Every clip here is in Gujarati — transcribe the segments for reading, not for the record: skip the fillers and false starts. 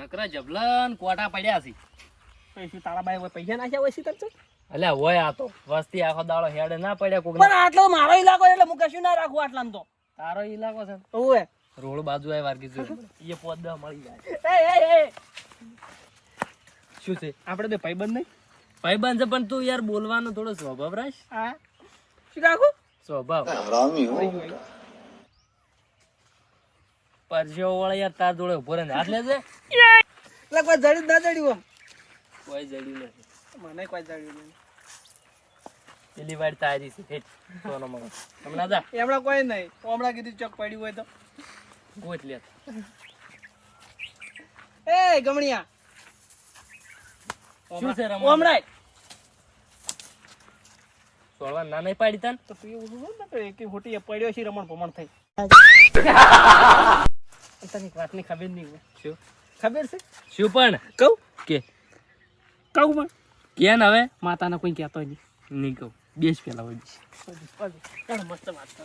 નકરા જબલન કોટા પડ્યા છે. પૈસા તારા બાઈ પૈસા નાખ્યા હોય છે તને અલ્યા હોય આ તો વસ્તી આખો દાડો હેડે ના પડ્યા કોક. પણ આટલો મારો ઇલાકો એટલે હું કશું ના રાખું આટલામાં તો. તારો ઈલાકો છે ઓવે રોડ બાજુ આય વારગી જો એ પોદ દે મળી જાય. એ શું છે આપણે બે ભાઈબંધ નહીં ભાઈબંધ છે પણ તું યાર બોલવાનો થોડો સ્વભાવ રાખ. હા શું રાખું સ્વભાવ હરામી હો પરસેવો વાળા યાર તાર જોડે ઉભો રહે હાથ લેજે. એટલે કોઈ જડ્યું ના જડ્યું કોઈ જડ્યું નથી મને કોઈ જડ્યું નહીં પેલી વાર તારી છે હેઠ સોનો મગજ હમણાં જા એમણા કોઈ નહીં હમણાં કીધું ચોક પડ્યું હોય તો ગોત લે. એ ગમણિયા શું છે રમવા હમણાં સોળવા ના નહીં પાડી તન તો તું એવું બોલ ને તો એક હોટી પડ્યો છે રમણ ભમણ થઈ તને એક વાતની ખબર નહીં હોય શું ખબર છે શું પણ કહું કે કહું પણ કેન હવે માતાને કોઈ કહેતો નહીં નહીં કહું બેસ પેલા હોય ઘણો મસ્ત વાત કરો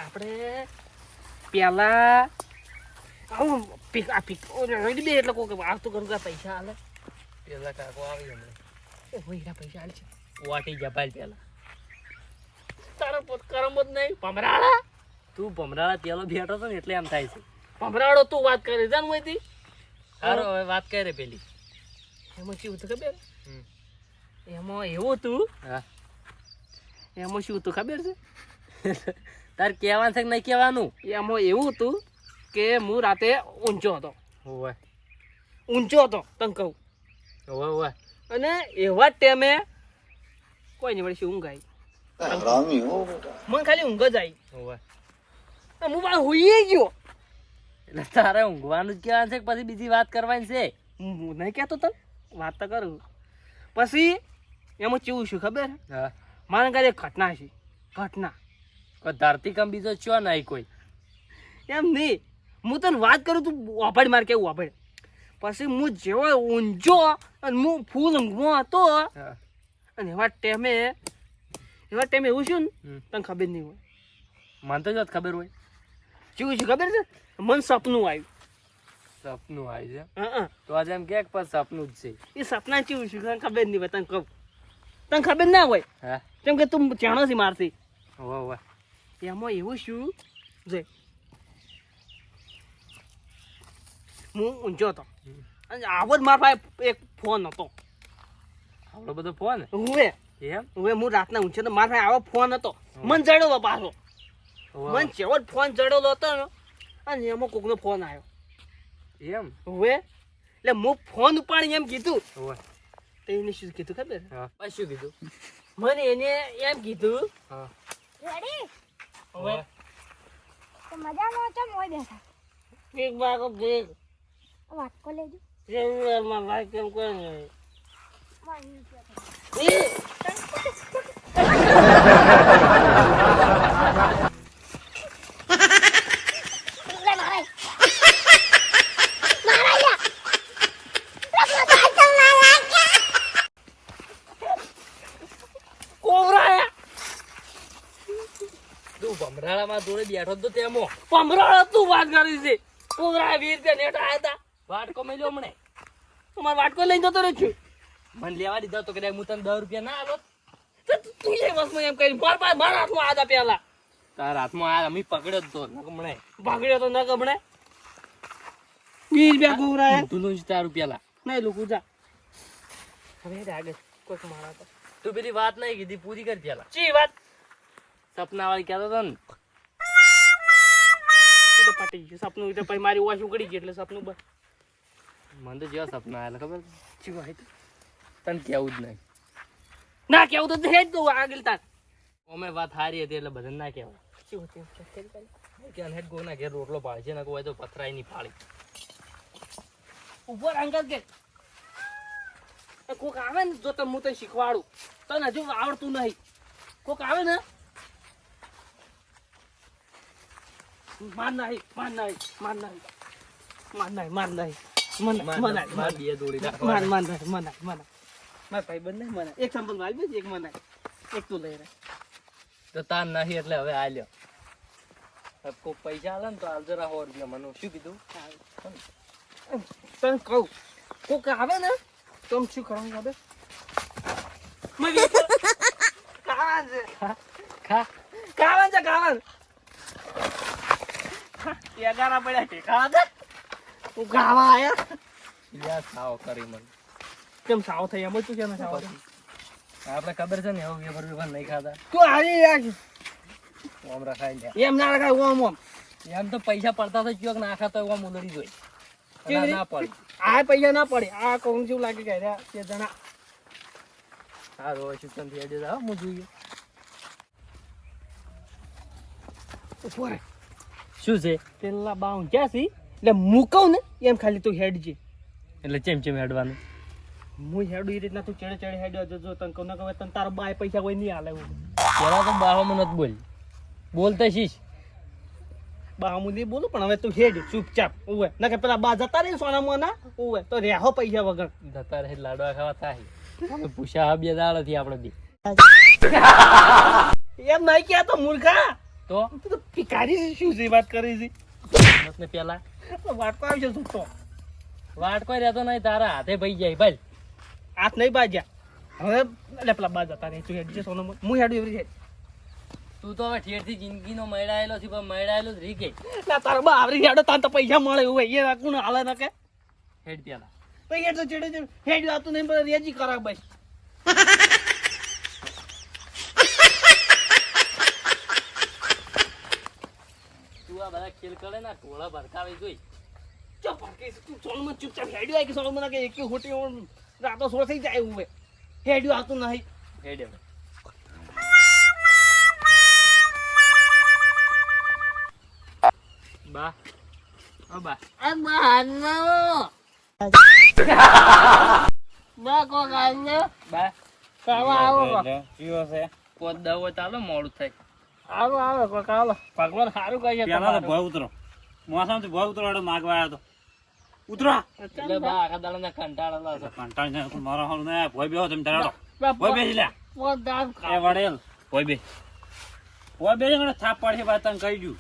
આપણે પેલા આવું પીક આ પીક રેડી બે એટલે કોઈ આવતું કરું પૈસા હાલે પેલા કાકો આવી હમણાં એ હોય પૈસા હાલે છે વાટી જપાલ પેલા તારો પોત કરમ જ નહીં ભમરાળા તું ભમરાળા પેલો બેઠો હતો ને એટલે એમ થાય છે. ભમરાળો તું વાત કરે જાન મોયથી સારો હવે વાત કરે પેલી એમાં શું હતું ખબર એમાં એવું હતું હા એમાં શું હતું ખબર છે તાર કહેવાનું છે કે નહીં કહેવાનું એમાં એવું હતું કે હું રાતે ઊંચો હતો હોવે તને કહું હોવે હોવે અને એવા જ ટાઈમે કોઈ નહીં વળી શું ઊંઘ આવી હરામી હો મને ખાલી ઊંઘ જ આવી હોવે અને હું પણ હુઈ ગયો એટલે તારે ઊંઘવાનું જ કહેવાનું છે કે પછી બીજી વાત કરવાની છે. હું નહીં કહેતો તને વાત તો કરું પછી એમાં કેવું છું ખબર હા મારા ઘરે એક ઘટના છે ઘટના કોઈ ધરતીકંપ બીજો છો નહીં કોઈ એમ નહીં હું તને વાત કરું તું વાપડ માર કેવું વાપડ પછી હું જેવો ઊંઝો અને હું ફૂલ ઊંઘમાં હતો હા અને એવા ટાઈમે એવું છું ને તને ખબર નહીં હોય મને તો જ ખબર હોય કેવું છે ખબર છે મને સપનું આવ્યું સપનું આવી છે હા તો આજે એમ કે પણ સપનું જ છે. એ સપના કેવું છે તને ખબર નહીં હોય તને કહું તને ખબર ના હોય હા કેમ કે તું જાણો છે મારથી હોવે હોવે એમાં એવું શું જે હું ઊંચો હતો અને આવો જ મારા પાસે એક ફોન હતો આવડો બધો ફોન હવે એમ હું રાતના ઊંચો તો મારા પાસે આવો ફોન હતો મને જડેલો પાછો હોવે મને જેવો જ ફોન જડેલો હતો ને અને એમાં કોકનો ફોન આવ્યો એમ હવે એટલે હું ફોન ઉપાડી એમ કીધું હોવે તો એને શું કીધું ખબર હા પછી શું કીધું મને એને એમ કીધું હા રેડી હવે તો મજામાં છો મોય બેઠા એક બાકો ભેગ વાત કો લેજો જરૂરમાં ભાઈ કેમ કોઈ નહીં માની છે લે મારે કોવરાયા તું ભમરાળામાં જોડે બેઠો તો તેમાં પમરાળો તું વાત કરી છે કોવરાયા 20 રૂપિયા નેટ આયા હતા વાટકો મેલ્યો હમણે તમારે વાટકો લઈને જતો રહ્યો છું મને લેવા દીધો તો કદાચ હું તને 10 રૂપિયા ના આલો તો તું એ વસમાં એમ કરી મારા હાથમાં આદા પેલા તારા હાથમાં આ અમી પકડ્યો જ તો હમણે ભાગડ્યો તો ન ગમણે 20 રૂપિયા કોવરાયા તું નું 4 રૂપિયા લા નહીં લોકો જા હવે આગળ કોઈક મારા તો તું પેલી વાત નહીં કીધી પૂરી કરી પેલા ચી વાત સપના વાળી કહેતો હતો ને એ તો પટી ગયું સપનું તો પછી મારી વાસ ઉકળી ગઈ એટલે સપનું બસ મને તો જેવા સપના આવેલા ખબર ચી વાત તને કેવું જ નહીં ના કેવું તો હે જ તું આગળ તાર અમે વાત સારી હતી એટલે બધાને ના કહેવાય ચી વાત એમ છે તેલ પેલા કે અનહેડ ગોના ઘેર રોટલો પાડે છે ને કોઈ તો પથરાય નહીં પાડી ઉપર અંગત કે કોક આવે ને જો હું તને શીખવાડું તને હજુ આવડતું નહીં કોક આવે ને માર નહીં માર બે દોડી નાખો મારા ભાઈ બંને મને એક સંપલ મારી દે એક મનાય એક તું લઈ રહે તો તાર નહીં એટલે હવે આ લ્યો હવે કોઈ પૈસા આલે ને તો હાલ જરા 100 રૂપિયા મને શું કીધું તને કહું કોક આવે ને તો આમ શું કરવાનું ખબર મેં વેચો ખાવાનું છે ખાવાનું છે ખાવાનું એગારા પડ્યા છે ખાવા છે તું ખાવા આયા યાર સાવ કરી મને કેમ સાવ થઈ એમ જ તું કેમ સાવ થઈ? આપણે ખબર છે ને હવે વેફર નહીં ખાતા તું હારી રાખ ઓમ રખાઈ લે એમ ના રખાય ઓમ ઓમ એમ તો પૈસા પડતા તો ચોક નાખા તો ઓમ ઉલડી જોઈ કેવી ના પડે આ પૈસા ના પડે આ કોણ જેવું લાગે કે તે જણા હા રોજ શું થઈ જતા હું જોઈએ ઉપર શું છે પેલા બાઉન ક્યાં છે એટલે મૂકવ ને એમ ખાલી તું હેડ છે એટલે ચેમ હેડવાનું હું હેડું એ રીતના તું ચડે હેડ્યો જો તને કહું ના કહું તને તારો બાય પૈસા કોઈ નહીં હાલે પેલા તો બાહોમાં નથી બોલ બોલતા શીશ બામુ નહીં બોલું પણ હવે તું હેડ ચૂપચાપ ઉવે ના કે પેલા બા જતા રહે સોના મોના ઉવે તો રેહો પૈસા વગર જતા રહે લાડવા ખાવા થાય પૂછા હા બે દાડાથી આપણે બે એમ નહીં કે તો મૂર્ખા તો તું તો ભિખારી શું છે વાત કરી છે ને પેલા વાટકો આવશે તું તો વાટ કોઈ રહેતો નહીં તારા હાથે ભાઈ જાય ભાઈ હાથ નહીં બાજ્યા હવે એટલે પેલા બા જતા રહે તું હેડ છે સોના હું હેડું એવી હેડ તું તો હવે ઠેરથી જિંદગીનો મળાયેલો છે પણ મળાયેલો જ રહી ગઈ ના તારા બા આવરી હેડો તાન તો પૈસા મળે એવું એ રાખું હાલે ના કે હેડ પેલા તો હેડ તો ચડે હેડ આતું નહીં પણ રેજી કરા ભાઈ તું આ બધા ખેલ કરે ને ટોળા ભરકાવે જોઈ ચપ કે તું સોલમાં ચૂપચાપ હેડ્યો આય કે સોલમાં કે એક હોટી રાતો સોળ થઈ જાય એવું હેડ્યો આતું નહીં હેડ હવે બા ઓ બા આ બહારનો બા કો ગાને બા કાવા આવો પોત દવો ચાલો મોડું થાય આવો આવો કો કાલો ભગવાન સારું કહે છે પેલા તો ભય ઉતરો મોસામથી ભય ઉતરવાડો માગવા આવ્યો તો ઉતરો એટલે બા આખા દાડાના કંટાળેલા છે કંટાળી જાય મારો હાલ ને ભય બેહો તમે ધરાડો ભય બેસી લે પોત દાન એ વડેલ ભય બે ભય બે મને થાપ પડશે વાત તને કહી દઉં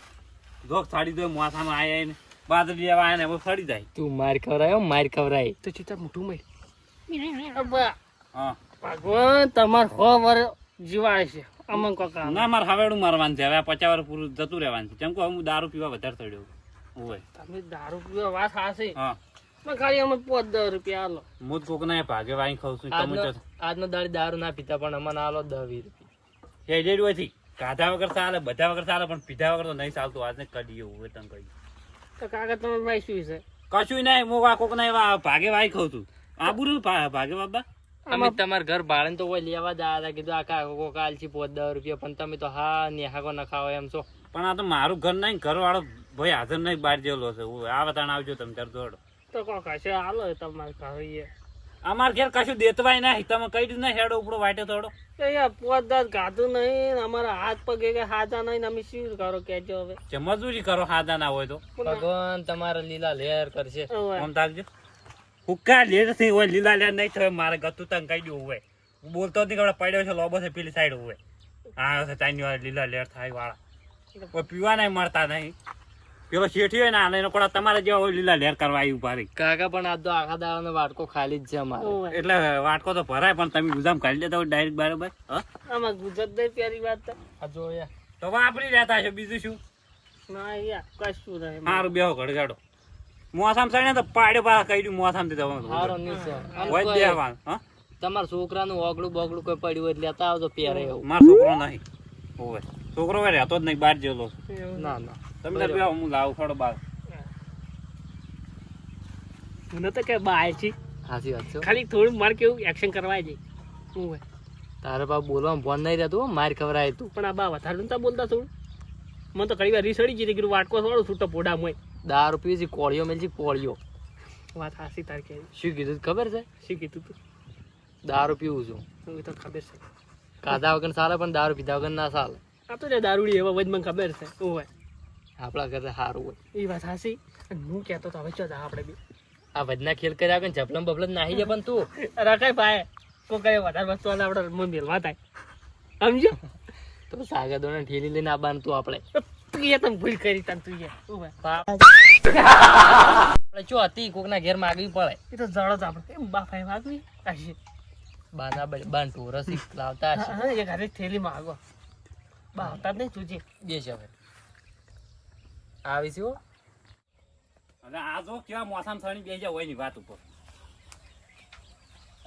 ધોક થાડી દો માથામાં આયા ને બાદરી લેવા આયા ને હવે ફરી જાય તું માર ખવરાયો માર ખવરાય તો ચિતા મોટું મય અબા હા ભગવાન તમાર 100 વર્ષ જીવાય છે અમન કો કામ ના મારે હવેડું મારવાનું છે હવે 50 વર્ષ પૂરું જતું રહેવાનું છે કેમ કે હું દારૂ પીવા વધારે થયો હોય તમે દારૂ પીવા વાત હાસે હા પણ ખાલી અમે 10 રૂપિયા આલો હું જ કોક ના ભાગે વાઈ ખાઉં છું તમે આજનો દાડી દારૂ ના પીતા પણ અમને આલો 10-20 રૂપિયા હેડેડ હોય થી ગાધા વગર ચાલે બધા વગર ચાલે પણ પીધા વગર તો નહીં ચાલતું આજને કરી એવું હોય તને કહી તો કાકા તમે ભાઈ શું છે કશું નહીં હું આ કોક ના ભાગે વાઈ ખાઉં છું આ બુરું ભાગે બાબા અમે તમારા ઘર ભાડે તો કોઈ લેવા જ આવ્યા હતા કીધું આ કાકો કાલ છે 10 રૂપિયા પણ તમે તો હા નેહાકો ન ખાઓ એમ છો પણ આ તો મારું ઘર નહીં ઘર વાળો ભાઈ હાજર નહીં બહાર જેલો છે આ વતાણ આવજો તમે ત્યારે દોડો તો કાકા છે હાલો તમારે કહીએ અમારે ઘેર કશું દેતવાય નહીં તમે કહી દીધું ને હેડો ઉપડો વાટે થોડો યાર પોદાત ગાતું નહીં અમારા હાથ પગે કે હાથા નહીં અમે શું કરો કેજો હવે જે મજૂરી કરો હાદા ના હોય તો ભગવાન તમારા લીલા લહેર કરશે આમ તાકજો હુક્કા લેર થી હોય લીલા લેર નહીં થયો મારે ગતું તને કહી દઉં હોય હું બોલતો નથી કે પડ્યો છે લોબો છે પેલી સાઈડ હોય હા છે તાઈની વાળા લીલા લેર થાય વાળા કોઈ પીવા નહીં મળતા નહીં પેલો શેઠી હોય ને આને કોડા તમારે જેવા હોય લીલા લેર કરવા આવી ઉભા રહી કાકા પણ આ તો આખા દાડાનો વાટકો ખાલી જ છે અમારે એટલે વાટકો તો ભરાય પણ તમે ગુજામ કાઢી લેતા હોય ડાયરેક્ટ બરાબર હા આમાં ગુજરાત દઈ પ્યારી વાત આ જો યાર તો વાપરી રહેતા છે બીજું શું ના યાર કશું રહે મારું બેહો ઘડગાડો મોસામ સાઈને તો પાડ્યો પા કહી દઉં મોસામ થી હારો નીચે હોય જ દેવાનું હા તમારા છોકરાનું ઓગળું બગડું કોઈ પડ્યું હોય લેતા આવજો પહેરે એવું મારો છોકરો નહીં હોય છોકરો હોય રહેતો જ નહીં બહાર જેલો ના ના તમને બેહો હું લાવું થોડો બહાર મને તો કે બાય છે સાચી વાત છે ખાલી થોડું મારે કેવું એક્શન કરવા જાય શું હોય તારે પા બોલવામાં ફોન નહીં રહેતું હો, માર ખવરાય તું પણ આ બા વધારે નતા બોલતા થોડું મને તો ઘણી વાર રીસડી જતી કીધું વાટકો થોડું છૂટો પોડા મોય દારૂ પીવી છે કોળીઓ મેલજી કોળીઓ વાત હાસી તાર કે શું કીધું ખબર છે શી કીધું તું દારૂ પીવું છું મને તો ખબર છે કાધા વગર ચાલે પણ દારૂ પીધા વગર ના ચાલે આ તો જે દારૂડી એવા વજ મને ખબર છે શું હોય આપણા ઘરે સારું હોય એ વાત હાસી અને હું કહેતો તો હવે ચો આપણે બી આ વજના ખેલ કર્યા વગર ઝપલમ બપલમ નાહી જાય પણ તું રખાય ભાઈ કોઈ કઈ વધારે વસ્તુ આલે આપણે મન મેલવા થાય સમજો તો સાગરદોને ઠેલી લઈને આવવાનું તું આપણે તું એ તમે ભૂલ કરી તા તું એ શું હોય આપણે ચો હતી કોકના ઘેર માગવી પડે. એ તો જળ જ આપણે એમ બા ભાઈ વાગવી કાશી બાના બાન ટોરસી લાવતા હશે. હા એ ઘરે થેલી માગો બા આવતા જ નહીં જોજે દેશ હવે આવીશું હો. અને આ જો કેવા મોસામ થણી બેસી જાય હોય ની વાત ઉપર.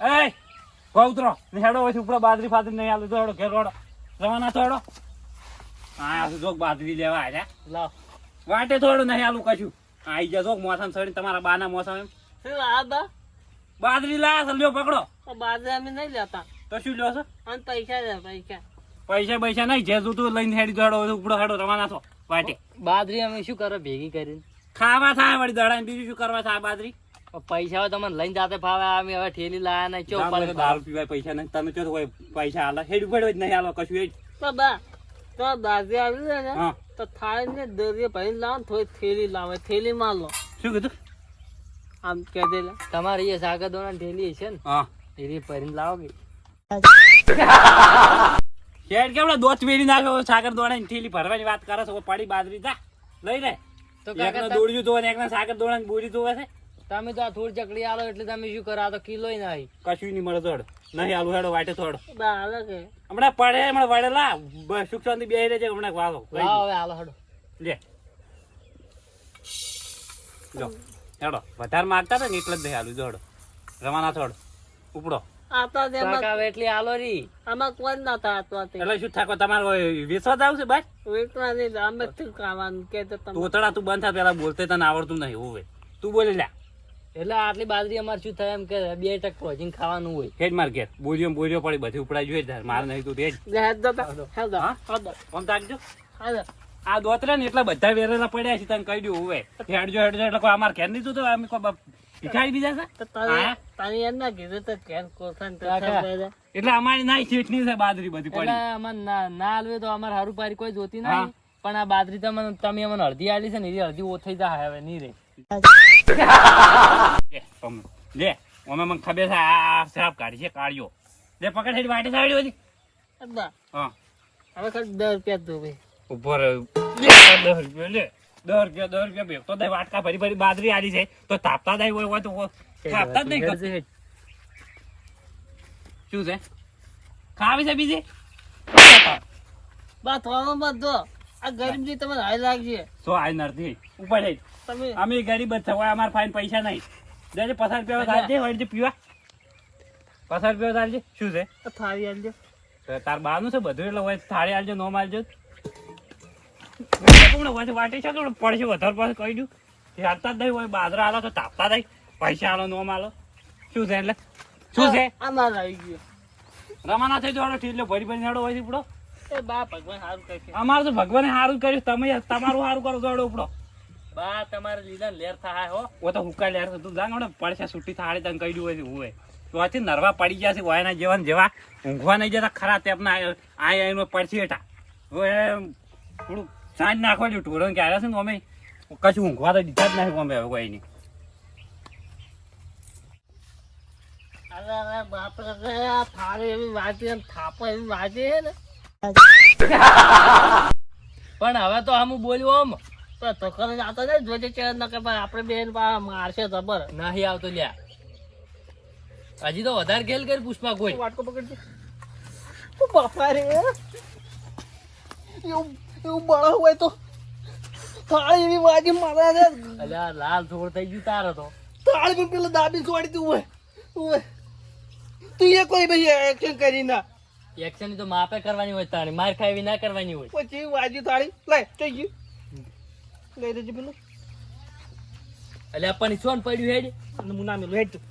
એ પૌત્રો ને હેડો હોય ઉપર બાજરી ફાદરી નહીં આલું તો હેડો ઘેર રોડો રવાના તો હેડો. હા જો બાજરી લેવા આવ્યા લાવ વાટે થોડું નહીં આલું કશું આઈ જજો મોસામ થણી તમારા બાના મોસામ એમ શું આ બા બાજરી લાયા લ્યો પકડો. તો બાજરી અમે નહીં લેતા તો શું લ્યો છો અને પૈસા દે પૈસા પૈસા નહીં જે જોતું લઈને હેડી દોડો ઉપડો હેડો રવાના છો વાટે. બાજરી અમે શું કરે ભેગી કરીને ખાવા થાય વળી દડા બીજું શું કરવા થાય બાજરી. પૈસા હોય તમને લઈને જાતે ફાવે. અમે હવે ઠેલી લાયા નહીં ચો દારૂ દારૂ પીવાય પૈસા નહીં તમે ચો હોય પૈસા હાલે હેડી પડ્યો જ નહીં હાલો કશું એ જ. તો બા તો બાજરી આવી જાય ને હા તો થાય ને દરિયા ભરીને લાવો ને થોડી થેલી લાવે થેલી માં લો શું કીધું આમ કહી દે તમારી એ સાગર દોણા ઠેલી છે ને હા એરી ભરીને લાવો કે શેઠ કેવડા દોત વેરી નાખ્યો સાગર દોડા ની થેલી ભરવાની વાત કરે છે પડી બાજરી જા લઈ લે. તો એકને કાકા દોડ્યું જોવે ને એકને સાગર દોડા ની બોરી જોવે છે. તમે તો આ થોડી ચકડી આલો એટલે તમે શું કરો? આ તો કિલો નહીં. કશું નહીં મળે થોડ નહીં આલુ હેડો વાટે થોડો બા હાલે કે હમણાં પડે હમણાં વડેલા સુખ શાંતિ બે રહે છે હમણાં વાલો લાવો હવે આલો હડો. લે લો હેડો વધારે માગતા હતા ને એટલે જ નહીં આલુ જોડો રવાના થોડ ઉપડો. આતા દે કાકા હવે એટલી આલો રી. આમાં કોઈ ના હતા આતો એટલે શું થાકો તમારે વિશ્વાસ આવશે બસ વેટવા નહીં અમે શું ખાવાનું કે તો તમે તોતડા તું બંધ થા પેલા બોલતે તને આવડતું નહીં હોવે તું બોલી લે એટલે આટલી બાજરી અમારે શું થાય એમ કે 2 ટક પ્રોજીન ખાવાનું હોય. હેડ માર ઘેર બોરીઓ પડી બધી ઉપડાઈ જોઈએ મારે નહીં તું તેજ હેડ દો હેડ દો હા? હેડ દો આમ તાકજો હેડ આ દોતરા ને એટલા બધા વેરેલા પડ્યા છે તને કહી દઉં હોવે હેડજો એટલે કોઈ અમારે ઘેર નહીં તો અમે કોઈ ભિખારી બીજા છે તો તારે હા? તારી એમ ના કીધું તો કેન કોસાન તો કાકા. બધા એટલે અમારી નાઈ ચેટની છે બાજરી બધી એટલે પડી અમારે ના હાલવે તો અમારે હારું પારી કોઈ જોતી હા. નહીં. પણ આ બાજરી તમે અમને અડધી આલી છે ને એ અડધી ઓછી જાય હવે નહીં રે. લે અમે મને ખબર છે આ શ્રાપ કાઢી છે કાઢ્યો લે પકડ હેડ વાટે સાડ્યો હતી હેડ દો હા હવે ખાલી 10 રૂપિયા દો ભાઈ ઉપર લે 10 રૂપિયા લે 10 રૂપિયા ભેગ તો દે વાટકા ભરી ભરી બાજરી આલી છે તો તાપતા દઈ હોય તો તાપતા જ નહીં હેડ છે. શું છે ખાવી છે બીજી બા થોડો મત દો આ ગરીબજી તમને હાય લાગશે સો આઈ નરતી ઉપર હેડ તમે અમે ગરીબ જ છે અમાર ફાઈન પૈસા નહીં દેજે 50 રૂપિયા થાલજે હોય જે પીવા 50 રૂપિયા થાલજે શું છે આ થાળી આલજો તો તાર બાનું છે બધું એટલે હોય થાળી આલજો નો માલજો વાટે છે તો પડશે વધારે પાસે કહી દઉં હાલતા જ નહીં હોય બાજરા આલો તો તાપતા દઈ પૈસા આલો નો માલો શું છે એટલે શું છે આ માર આવી ગયો રમાના થઈ જોડો ઠીક ભરી ભરી હેડો હોય ઉપડો એ બા ભગવાન સારું કહે અમારે તો ભગવાને સારું કર્યું તમે તમારું સારું કરો જોડો ઉપડો બા તમારે લીલા લેર થાય હો. ઓ તો હુકા લેર તું જાણ હમણાં પડશે છૂટી થાળી તને કહી દઉં હોય તો આથી નરવા પડી ગયા છે વાયના જેવા ને જેવા ઊંઘવા નહીં જતા ખરા તે આપના આ પડશે એટા હવે થોડું સાંજ નાખવા જો ઢોરણ કે આવ્યા છે ને અમે કશું ઊંઘવા તો દીધા જ નહીં અમે હવે કોઈ નહીં અરે બાપ રે આ થાળી એવી વાજી ને થાપો એવી વાજી છે ને પણ હવે તો આમ બોલ્યું આમ તો તોકર જાતો ને જોજે છે ન કે ભાઈ આપણે બેન પા મારશે જબર નહીં આવતો લ્યા. હજી તો વધારે ખેલ કરી પુષ્પા કોઈ. વાટકો પકડજે ઓ બાપા રે એવું બળો હોય તો થાળી એવી વાજી મારા રે અલ્યા લાલ થોડ થઈ ગયું તારો તો. થાળી પર પેલા દાબી છોડી તું હોય તું એ કોઈ ભાઈ એક્શન કરી ના એક્શન ની તો માપે કરવાની હોય તારી માર ખાવી ના કરવાની હોય. પછી વાજી થાળી લાય થઈ ગયું લઈ દેજે પેલું એટલે આપણને સોન પડ્યું હેડ અને હું ના મેલું હેડ તું